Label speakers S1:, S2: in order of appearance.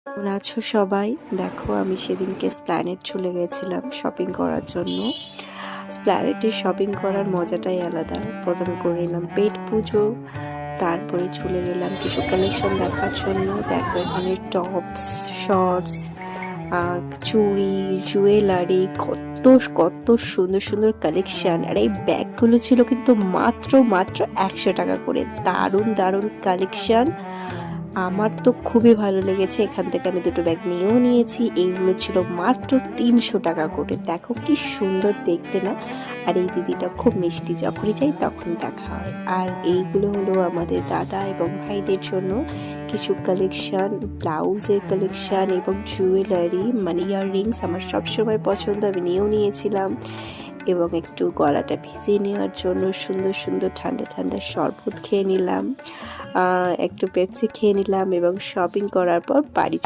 S1: কেমন আছো সবাই? দেখো আমি সেদিনকে এসপ্ল্যানেড চলে গেছিলাম শপিং করার জন্য। এসপ্ল্যানেডে শপিং করার মজাটাই আলাদা। প্রথমে করে নিলাম পেট পুজো, তারপরে চলে গেলাম কিছু কালেকশন দেখার জন্য। দেখো এখানে টপস, শর্টস, চুড়ি, জুয়েলারি, কত কত সুন্দর সুন্দর কালেকশন। আর এই ব্যাগগুলো ছিল কিন্তু মাত্র মাত্র 100 টাকা করে। দারুণ দারুণ কালেকশন, আমার তো খুবই ভালো লেগেছে। এখান থেকে আমি দুটো ব্যাগ নিয়েও নিয়েছি। এইগুলো ছিল মাত্র 300 টাকা করে। দেখো কি সুন্দর দেখতে না? আর এই দিদিটা খুব মিষ্টি, যখনই যাই তখনই দেখা হয়। আর এইগুলো হলো আমাদের দাদা এবং ভাইদের জন্য কিছু কালেকশন, ব্লাউজের কালেকশন এবং জুয়েলারি, মানে ইয়াররিংস আমার সবসময় পছন্দ, আমি নিয়েও নিয়েছিলাম। এবং একটু গলাটা ভিজিয়ে নেওয়ার জন্য সুন্দর সুন্দর ঠান্ডা ঠান্ডা শরবত খেয়ে নিলাম, একটু পেপসি খেয়ে নিলাম এবং শপিং করার পর বাড়ি